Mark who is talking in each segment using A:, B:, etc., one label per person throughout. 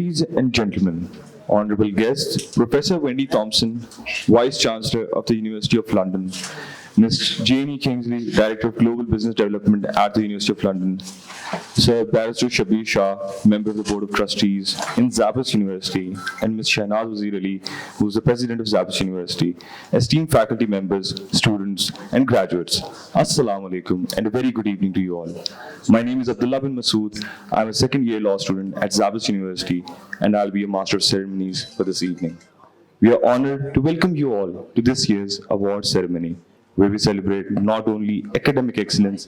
A: Ladies and gentlemen, honorable guests, Professor Wendy Thompson, Vice Chancellor of the University of London, Ms. Janie Kingsley, Director of Global Business Development at the University of London, Sir Barrister Shabir Shah, Member of the Board of Trustees in Zabas University, and Ms. Shahnaz Wazir Ali, who is the President of Zabas University, esteemed faculty members, students, and graduates, Assalamu alaikum, and a very good evening to you all. My name is Abdullah bin Masood. I'm a second-year law student at Zabas University, and I'll be a Master of Ceremonies for this evening. We are honored to welcome you all to this year's award ceremony, where we celebrate not only academic excellence,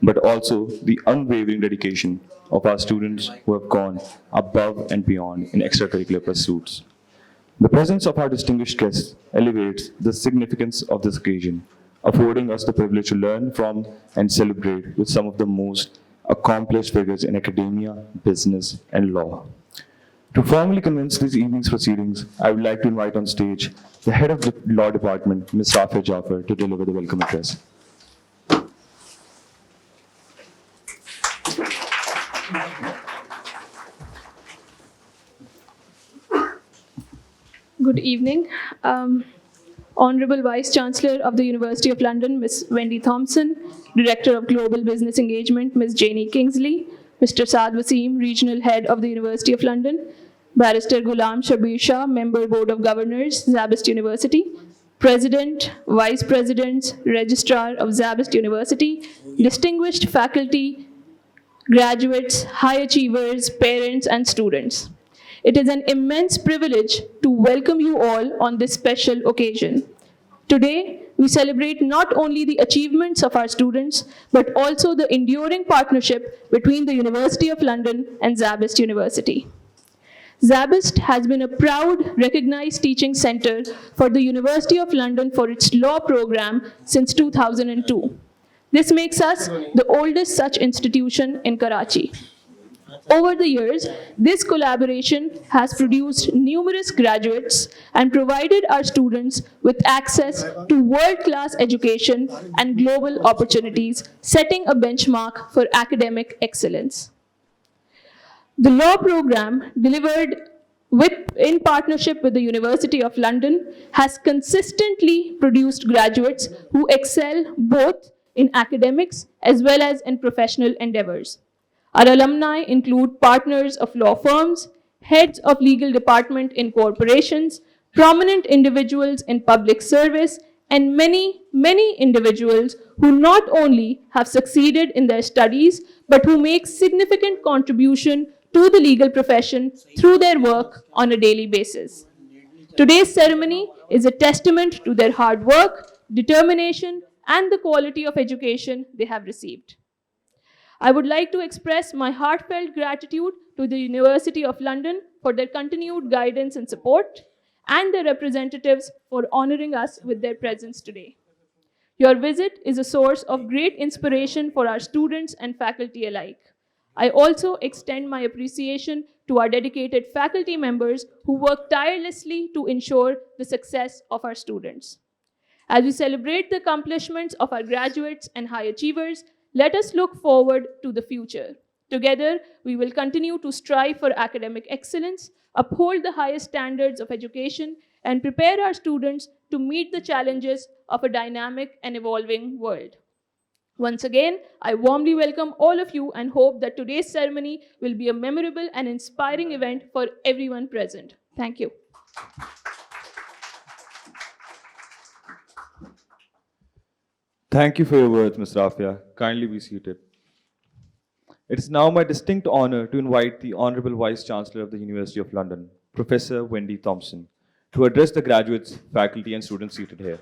A: but also the unwavering dedication of our students who have gone above and beyond in extracurricular pursuits. The presence of our distinguished guests elevates the significance of this occasion, affording us the privilege to learn from and celebrate with some of the most accomplished figures in academia, business, and law. To formally commence this evening's proceedings, I would like to invite on stage the head of the Law Department, Ms. Rafia Jaffer, to deliver the welcome address.
B: Good evening. Honorable Vice Chancellor of the University of London, Ms. Wendy Thompson, Director of Global Business Engagement, Ms. Janie Kingsley, Mr. Saad Wasim, Regional Head of the University of London, Barrister Ghulam Shabir Shah, Member Board of Governors, Zabist University, President, Vice Presidents, Registrar of Zabist University, distinguished faculty, graduates, high achievers, parents, and students. It is an immense privilege to welcome you all on this special occasion. Today, we celebrate not only the achievements of our students, but also the enduring partnership between the University of London and Zabist University. Zabist has been a proud, recognized teaching center for the University of London for its law program since 2002. This makes us the oldest such institution in Karachi. Over the years, this collaboration has produced numerous graduates and provided our students with access to world-class education and global opportunities, setting a benchmark for academic excellence. The law program, delivered in partnership with the University of London, has consistently produced graduates who excel both in academics as well as in professional endeavors. Our alumni include partners of law firms, heads of legal department in corporations, prominent individuals in public service, and many, many individuals who not only have succeeded in their studies, but who make significant contribution to the legal profession through their work on a daily basis. Today's ceremony is a testament to their hard work, determination, and the quality of education they have received. I would like to express my heartfelt gratitude to the University of London for their continued guidance and support, and their representatives for honoring us with their presence today. Your visit is a source of great inspiration for our students and faculty alike. I also extend my appreciation to our dedicated faculty members who work tirelessly to ensure the success of our students. As we celebrate the accomplishments of our graduates and high achievers, let us look forward to the future. Together, we will continue to strive for academic excellence, uphold the highest standards of education, and prepare our students to meet the challenges of a dynamic and evolving world. Once again, I warmly welcome all of you and hope that today's ceremony will be a memorable and inspiring event for everyone present. Thank you.
A: Thank you for your words, Ms. Rafia. Kindly be seated. It is now my distinct honor to invite the Honorable Vice Chancellor of the University of London, Professor Wendy Thompson, to address the graduates, faculty, and students seated here.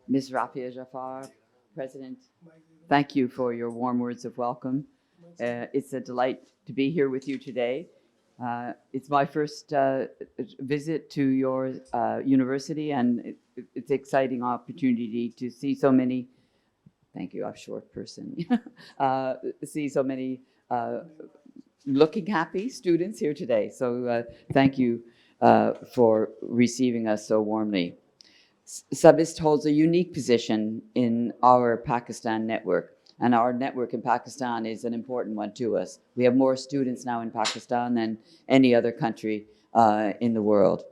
C: Ms. Rafia Jafar, President, thank you for your warm words of welcome. It's a delight to be here with you today. It's my first visit to your university, and it's an exciting opportunity to see so many, thank you, I'm a short person, see so many looking happy students here today. So thank you for receiving us so warmly. Sabist holds a unique position in our Pakistan network, and our network in Pakistan is an important one to us. We have more students now in Pakistan than any other country in the world.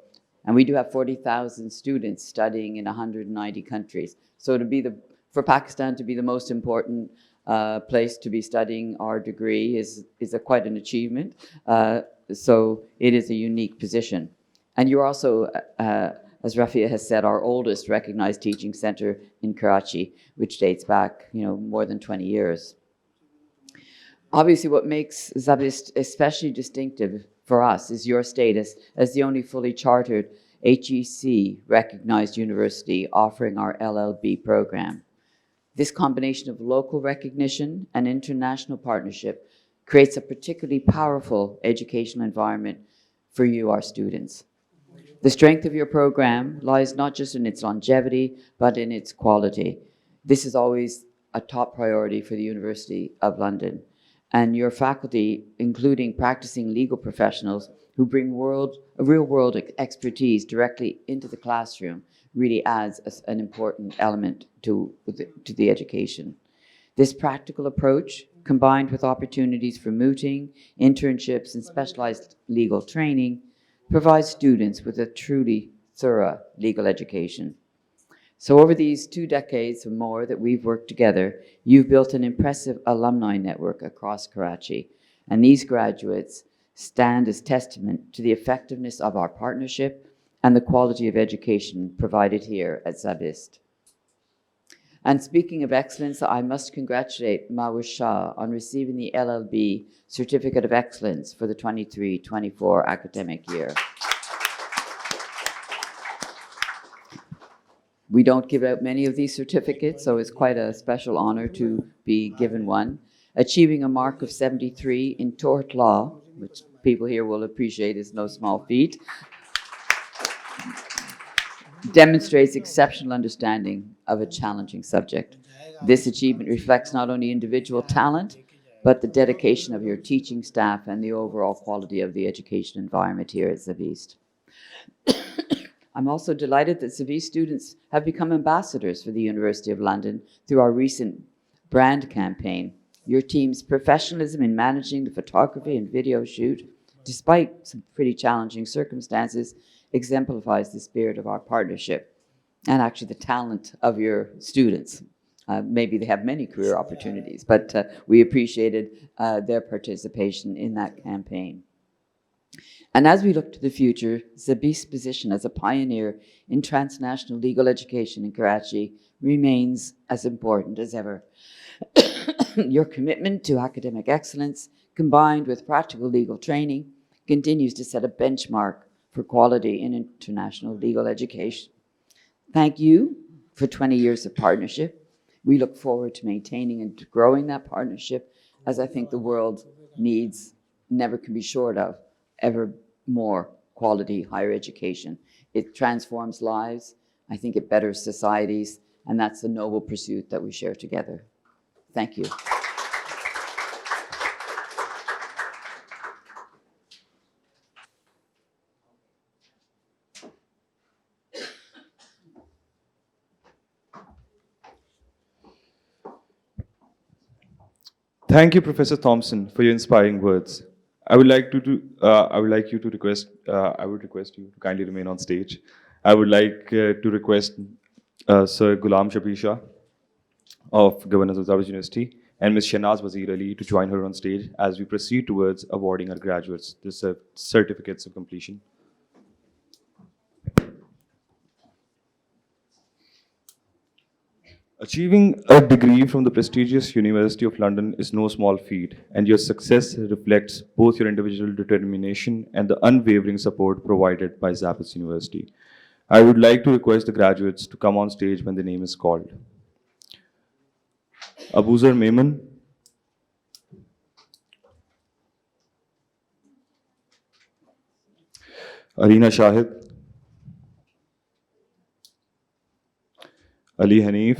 C: And we do have 40,000 students studying in 190 countries. So for Pakistan to be the most important place to be studying our degree is quite an achievement. So it is a unique position. And you're also, as Rafia has said, our oldest recognized teaching center in Karachi, which dates back, more than 20 years. Obviously, what makes Zabist especially distinctive for us is your status as the only fully chartered HEC recognized university offering our LLB program. This combination of local recognition and international partnership creates a particularly powerful educational environment for you, our students. The strength of your program lies not just in its longevity, but in its quality. This is always a top priority for the University of London. And your faculty, including practicing legal professionals who bring real-world expertise directly into the classroom, really adds an important element to the education. This practical approach, combined with opportunities for mooting, internships, and specialized legal training, provides students with a truly thorough legal education. So over these 2 decades or more that we've worked together, you've built an impressive alumni network across Karachi. And these graduates stand as testament to the effectiveness of our partnership and the quality of education provided here at Zabist. And speaking of excellence, I must congratulate Mawaz Shah on receiving the LLB Certificate of Excellence for the 23-24 academic year. We don't give out many of these certificates, so it's quite a special honor to be given one. Achieving a mark of 73 in tort law, which people here will appreciate is no small feat, demonstrates exceptional understanding of a challenging subject. This achievement reflects not only individual talent, but the dedication of your teaching staff and the overall quality of the education environment here at Zabist. I'm also delighted that Zabist students have become ambassadors for the University of London through our recent brand campaign. Your team's professionalism in managing the photography and video shoot, despite some pretty challenging circumstances, exemplifies the spirit of our partnership and actually the talent of your students. Maybe they have many career opportunities, but we appreciated their participation in that campaign. And as we look to the future, Zabist's position as a pioneer in transnational legal education in Karachi remains as important as ever. Your commitment to academic excellence, combined with practical legal training, continues to set a benchmark for quality in international legal education. Thank you for 20 years of partnership. We look forward to maintaining and growing that partnership, as I think the world needs, never can be short of, ever more quality higher education. It transforms lives. I think it betters societies, and that's a noble pursuit that we share together. Thank you.
A: Thank you, Professor Thompson, for your inspiring words. I would request you to kindly remain on stage. I would like to request Sir Ghulam Shabir Shah of Governors of Zabist University and Ms. Shahnaz Wazir Ali to join her on stage as we proceed towards awarding our graduates the certificates of completion. Achieving a degree from the prestigious University of London is no small feat, and your success reflects both your individual determination and the unwavering support provided by Zabist University. I would like to request the graduates to come on stage when the name is called. Abuzar Mehman, Arina Shahid, Ali Hanif,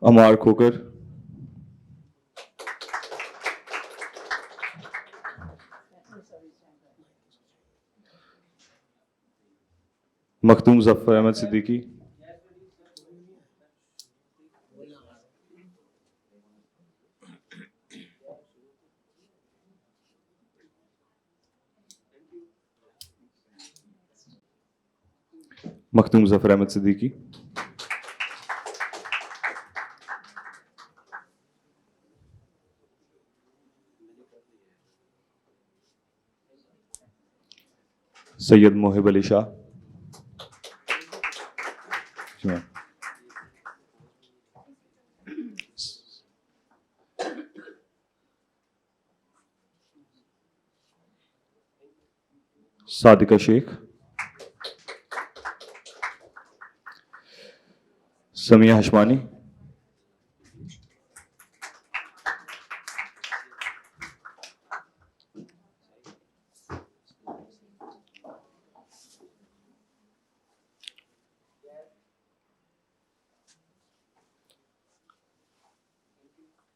A: Amar Khokar. Makhtoom Zafar Ahmed Siddiqui. Makhtoom Zafar Ahmed Siddiqui. Sayyid Mohib Ali Shah. जी ma'am. Sadika Sheikh. Samia Hashmani.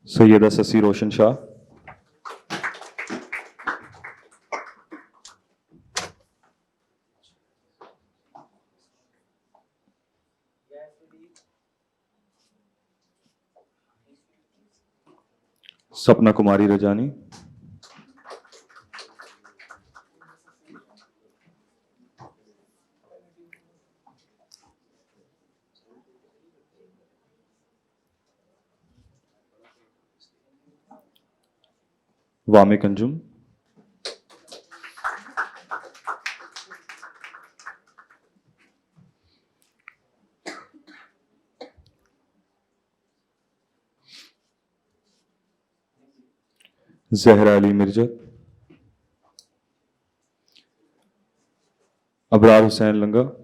A: Sayyida Sasi Roshan Shah. Sapna Kumari Rajani. Vame Kanjum. Zahra Ali Mirza. Abrar Hussain Langa.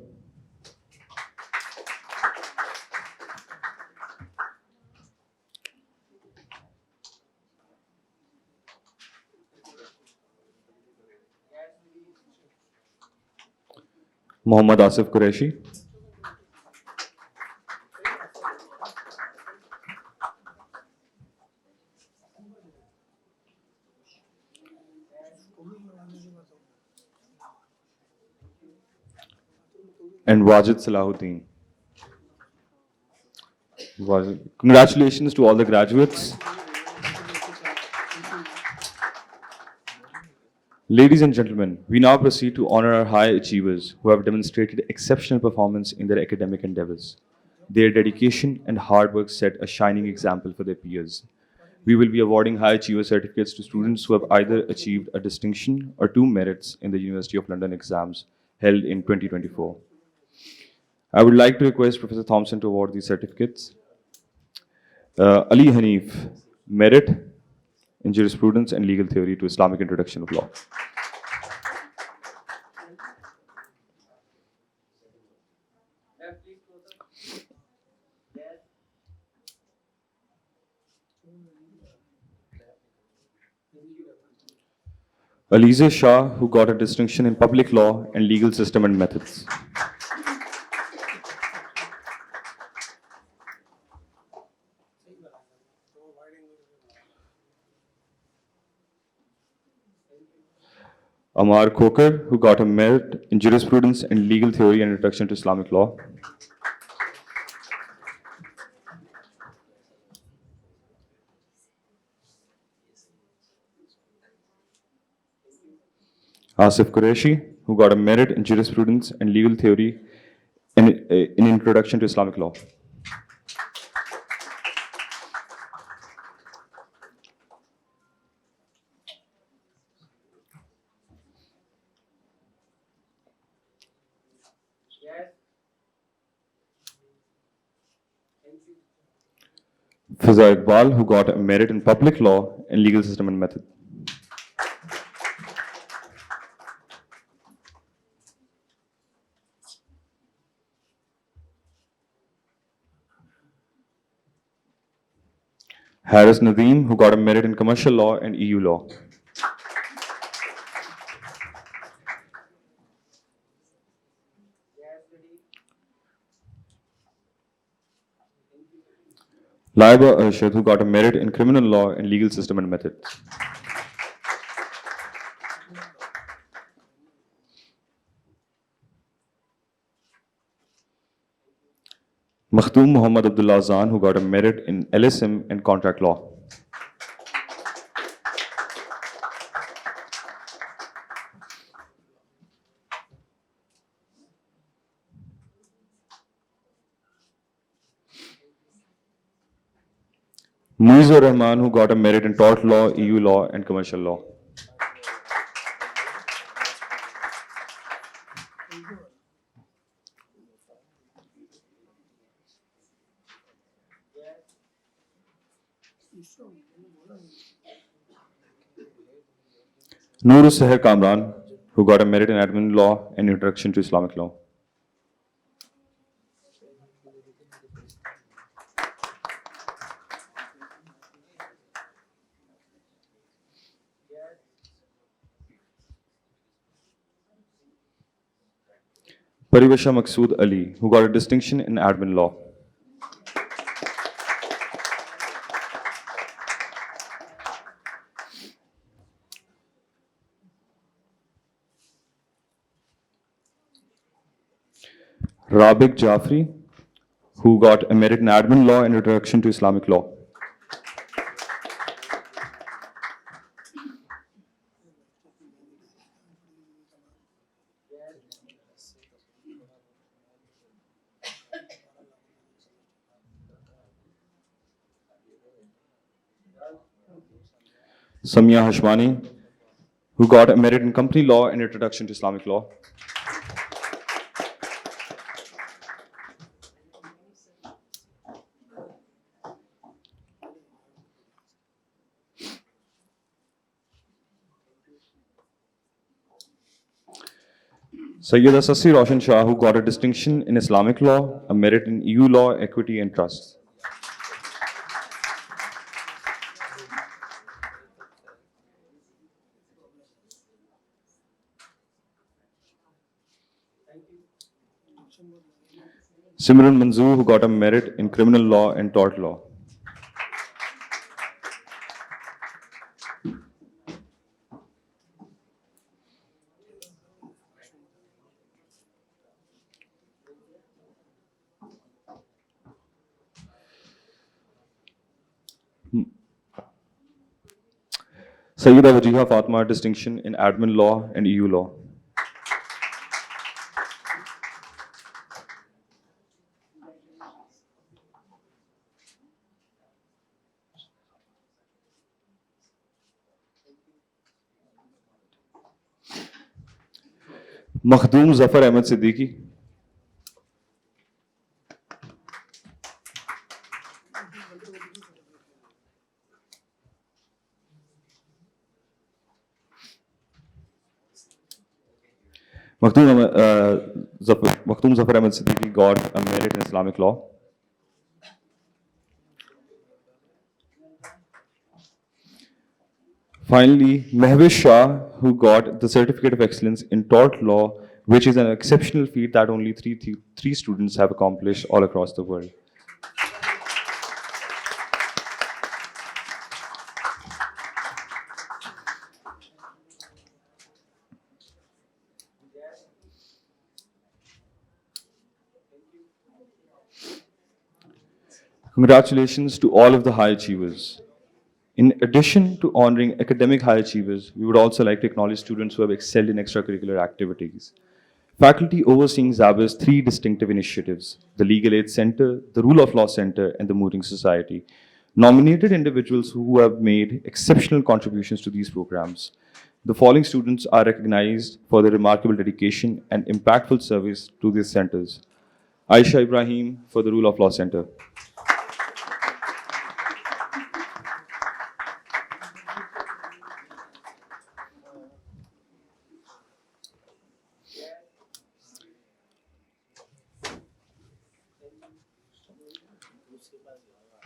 A: Mohammad Asif Qureshi. And Wajid Salahuddin. Congratulations to all the graduates. Ladies and gentlemen, we now proceed to honor our high achievers who have demonstrated exceptional performance in their academic endeavors. Their dedication and hard work set a shining example for their peers. We will be awarding high achiever certificates to students who have either achieved a distinction or 2 merits in the University of London exams held in 2024. I would like to request Professor Thompson to award these certificates. Ali Hanif, Merit in Jurisprudence and Legal Theory to Islamic Introduction of Law. Alize Shah, who got a distinction in Public Law and Legal System and Methods. Amar Khokar, who got a merit in Jurisprudence and Legal Theory and Introduction to Islamic Law. Asif Qureshi, who got a merit in Jurisprudence and Legal Theory in Introduction to Islamic Law. Fiza Iqbal, who got a merit in Public Law and Legal System and Method. Haris Nadeem, who got a merit in Commercial Law and EU Law. Laiba Arshad, who got a merit in criminal law and legal system and methods. Makhdoom Muhammad Abdullah Zan, who got a merit in LSM and contract law. Muizur Rahman, who got a merit in tort law, EU law, and commercial law. Noor Seher Kamran, who got a merit in admin law and introduction to Islamic law. Parivasha Maqsood Ali, who got a distinction in admin law. Rabik Jafri, who got a merit in admin law and introduction to Islamic law. Samia Hashwani, who got a merit in company law and introduction to Islamic law. Sayyida Sassi Roshan Shah, who got a distinction in Islamic law, a merit in EU law, equity, and trusts. Simran Manzoor, who got a merit in criminal law and tort law. Sayyida Wajiha Fatma, distinction in admin law and EU law. Makhdoom Zafar Ahmed Siddiqui. Makhdoom Zafar Ahmed Siddiqui got a merit in Islamic law. Finally, Mehwish Shah, who got the Certificate of Excellence in Tort Law, which is an exceptional feat that only three students have accomplished all across the world. Congratulations to all of the high achievers. In addition to honoring academic high achievers, we would also like to acknowledge students who have excelled in extracurricular activities. Faculty overseeing Zaba's three distinctive initiatives, the Legal Aid Center, the Rule of Law Center, and the Mooring Society, nominated individuals who have made exceptional contributions to these programs. The following students are recognized for their remarkable dedication and impactful service to these centers. Aisha Ibrahim for the Rule of Law Center.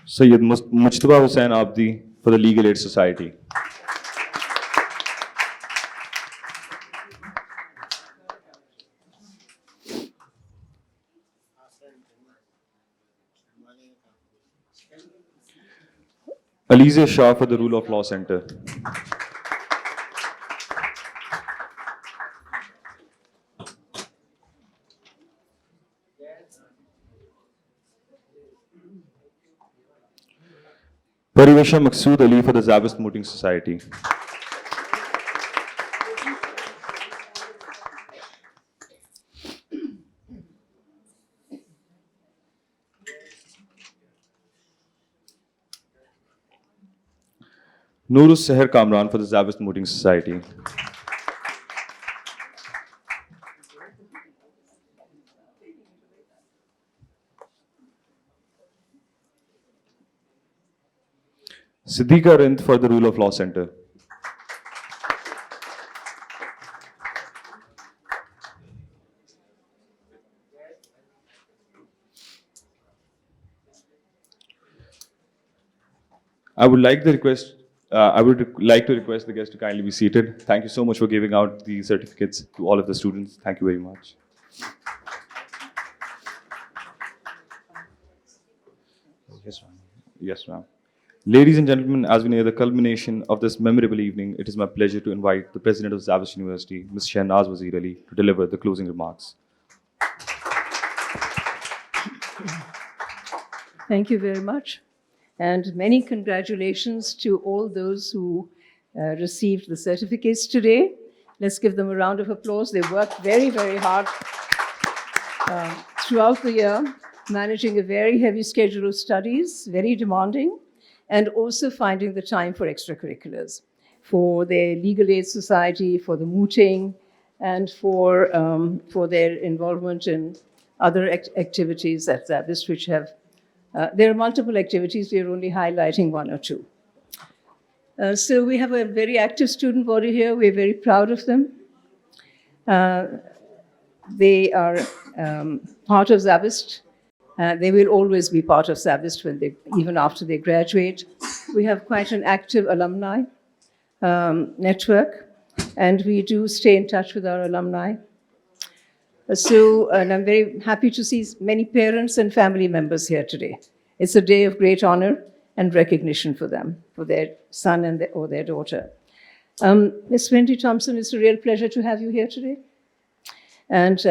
A: Sayyid Mujtaba Hussain Abdi for the Legal Aid Society. Alicia Shah for the Rule of Law Center. Parivesha Maqsood Ali for the Zabist Mooting Society. Noorus Seher Kamran for the Zabist Mooting Society. Siddiqa Rind for the Rule of Law Center. I would like to request the guests to kindly be seated. Thank you so much for giving out the certificates to all of the students. Thank you very much. Yes, ma'am. Ladies and gentlemen, as we near the culmination of this memorable evening, it is my pleasure to invite the President of Zabist University, Ms. Shehnaz Wazir Ali, to deliver the closing remarks.
D: Thank you very much. And many congratulations to all those who received the certificates today. Let's give them a round of applause. They worked very, very hard throughout the year, managing a very heavy schedule of studies, very demanding, and also finding the time for extracurriculars, for their legal aid society, for the mooting, and for their involvement in other activities at Zabist, which have there are multiple activities. We are only highlighting one or two. So we have a very active student body here. We're very proud of them. They are part of Zabist. They will always be part of Zabist even after they graduate. We have quite an active alumni network, and we do stay in touch with our alumni. And I'm very happy to see many parents and family members here today. It's a day of great honor and recognition for them, for their son or their daughter. Ms. Wendy Thompson, it's a real pleasure to have you here today. And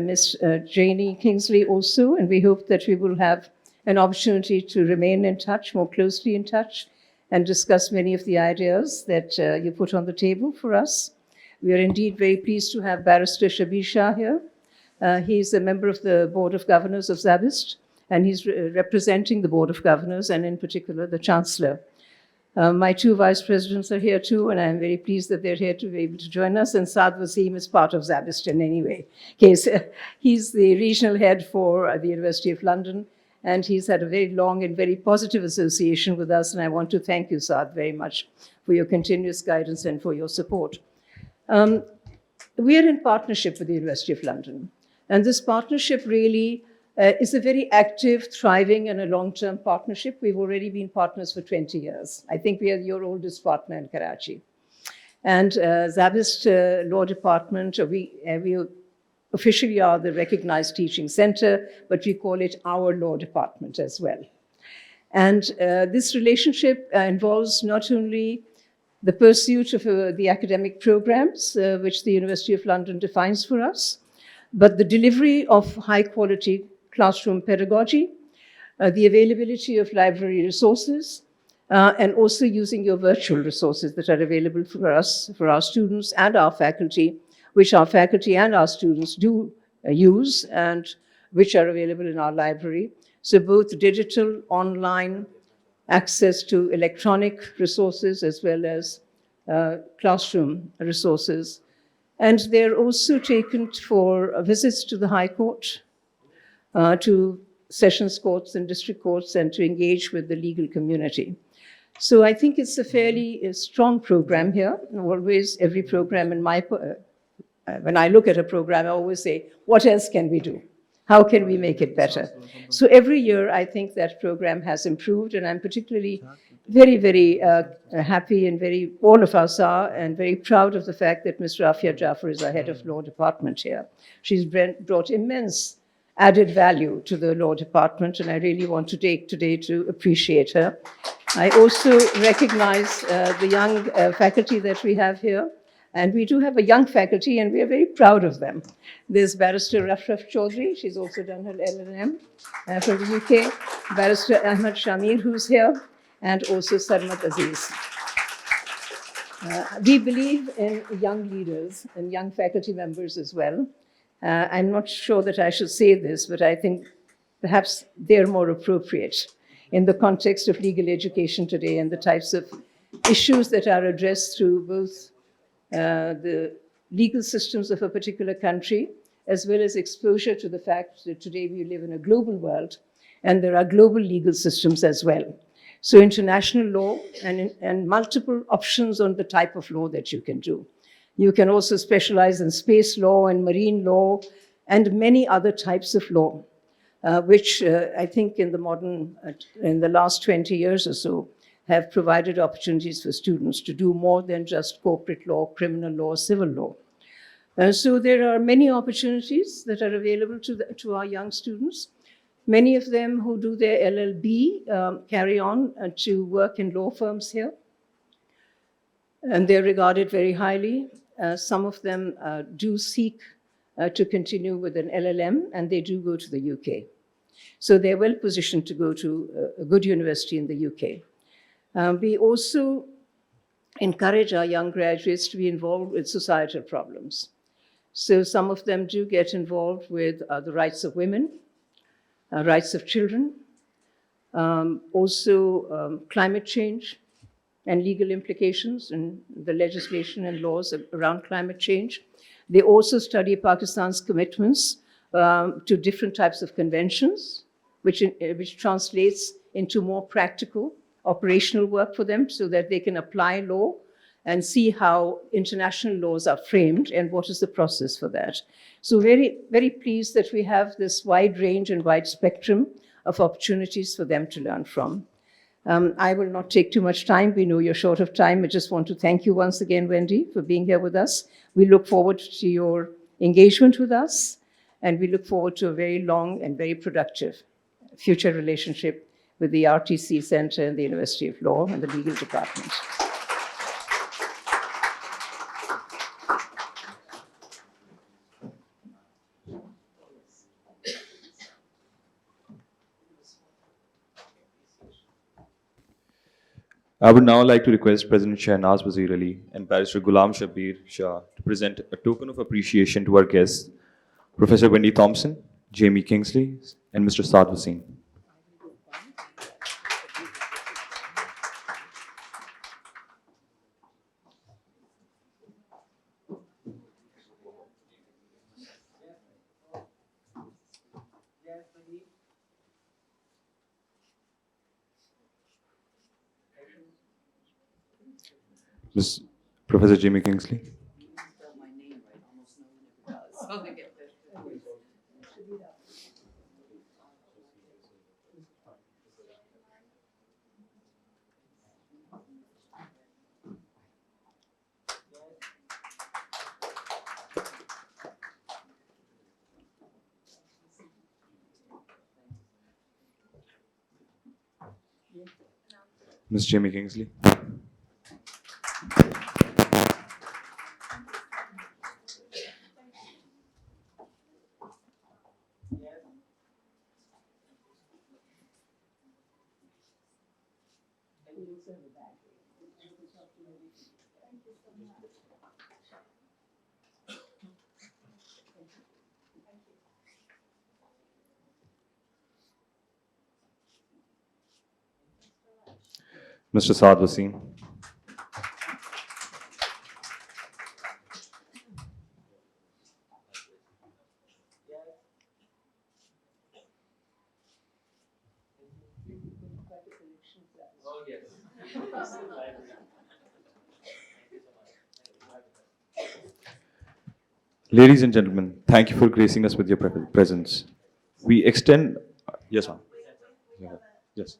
D: Ms. Janie Kingsley also, and we hope that we will have an opportunity to remain in touch, more closely in touch, and discuss many of the ideas that you put on the table for us. We are indeed very pleased to have Barrister Shabir Shah here. He's a member of the Board of Governors of Zabist, and he's representing the Board of Governors, and in particular, the Chancellor. My two vice presidents are here too, and I'm very pleased that they're here to be able to join us. And Saad Wasim is part of Zabist in any way. He's the regional head for the University of London, and he's had a very long and very positive association with us. And I want to thank you, Saad, very much for your continuous guidance and for your support. We are in partnership with the University of London, and this partnership really is a very active, thriving, and a long-term partnership. We've already been partners for 20 years. I think we are your oldest partner in Karachi. And Zabist Law Department, we officially are the recognized teaching center, but we call it our law department as well. And this relationship involves not only the pursuit of the academic programs, which the University of London defines for us, but the delivery of high-quality classroom pedagogy, the availability of library resources, and also using your virtual resources that are available for us, for our students and our faculty, which our faculty and our students do use and which are available in our library. So both digital, online, access to electronic resources as well as classroom resources. And they're also taken for visits to the High Court, to sessions courts and district courts, and to engage with the legal community. So I think it's a fairly strong program here. Always, every program when I look at a program, I always say, what else can we do? How can we make it better? So every year, I think that program has improved, and I'm particularly very, very happy, and all of us are, and very proud of the fact that Ms. Rafia Jaffer is our head of law department here. She's brought immense added value to the law department, and I really want to take today to appreciate her. I also recognize the young faculty that we have here, and we do have a young faculty, and we are very proud of them. There's Barrister Rafraf Chaudhry, she's also done her LLM from the UK, Barrister Ahmad Shamir, who's here, and also Sarmat Aziz. We believe in young leaders and young faculty members as well. I'm not sure that I should say this, but I think perhaps they're more appropriate in the context of legal education today and the types of issues that are addressed through both the legal systems of a particular country, as well as exposure to the fact that today we live in a global world and there are global legal systems as well. So international law and multiple options on the type of law that you can do. You can also specialize in space law and marine law and many other types of law, which I think in the last 20 years or so, have provided opportunities for students to do more than just corporate law, criminal law, civil law. So there are many opportunities that are available to our young students. Many of them who do their LLB carry on to work in law firms here, and they're regarded very highly. Some of them do seek to continue with an LLM, and they do go to the UK. So they're well positioned to go to a good university in the UK. We also encourage our young graduates to be involved with societal problems. So some of them do get involved with the rights of women, rights of children, also climate change and legal implications and the legislation and laws around climate change. They also study Pakistan's commitments to different types of conventions, which translates into more practical operational work for them so that they can apply law and see how international laws are framed and what is the process for that. So very, very pleased that we have this wide range and wide spectrum of opportunities for them to learn from. I will not take too much time. We know you're short of time. I just want to thank you once again, Wendy, for being here with us. We look forward to your engagement with us, and we look forward to a very long and very productive future relationship with the RTC Center and the University of Law and the legal department.
A: I would now like to request President Shahnaz Wazir Ali and Barrister Ghulam Shabir Shah to present a token of appreciation to our guests, Professor Wendy Thompson, Jamie Kingsley, and Mr. Saad Wasim. Ms. Professor Jamie Kingsley. Ms. Jamie Kingsley. Mr. Saad Wasim. Ladies and gentlemen, thank you for gracing us with your presence. We extend. Yes, ma'am. Yes.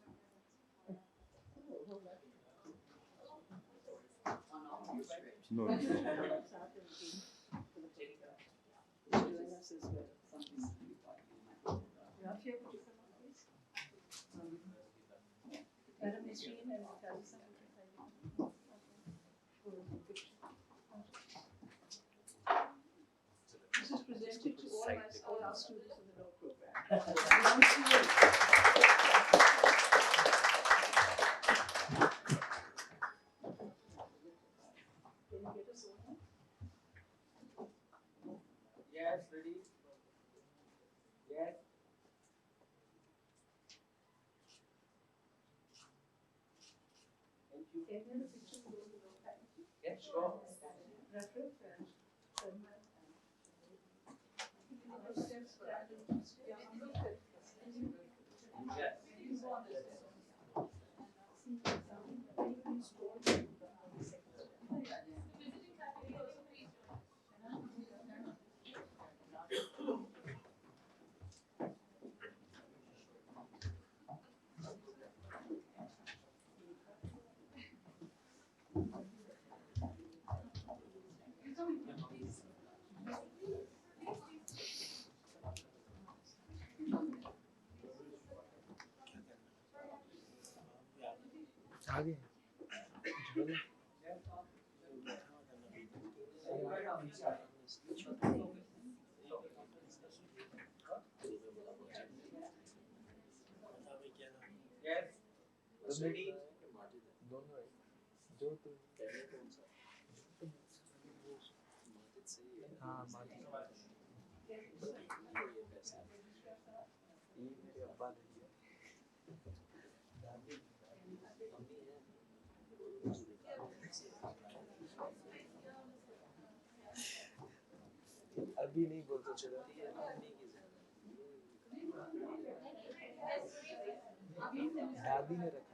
A: No.
D: This is presented to all our students in the law program. Can you get us all?
E: Yes, ready? Yes. Thank you.
D: Can you have a picture of those who don't have it?
E: Yes, sure.
D: Reference and
E: Yes.
F: आगे
E: Yes. Ready?
F: दोनों है जो तो हाँ मालिक ये मेरे अब्बा ने दिया अभी नहीं बोल तो चला दादी ने रखा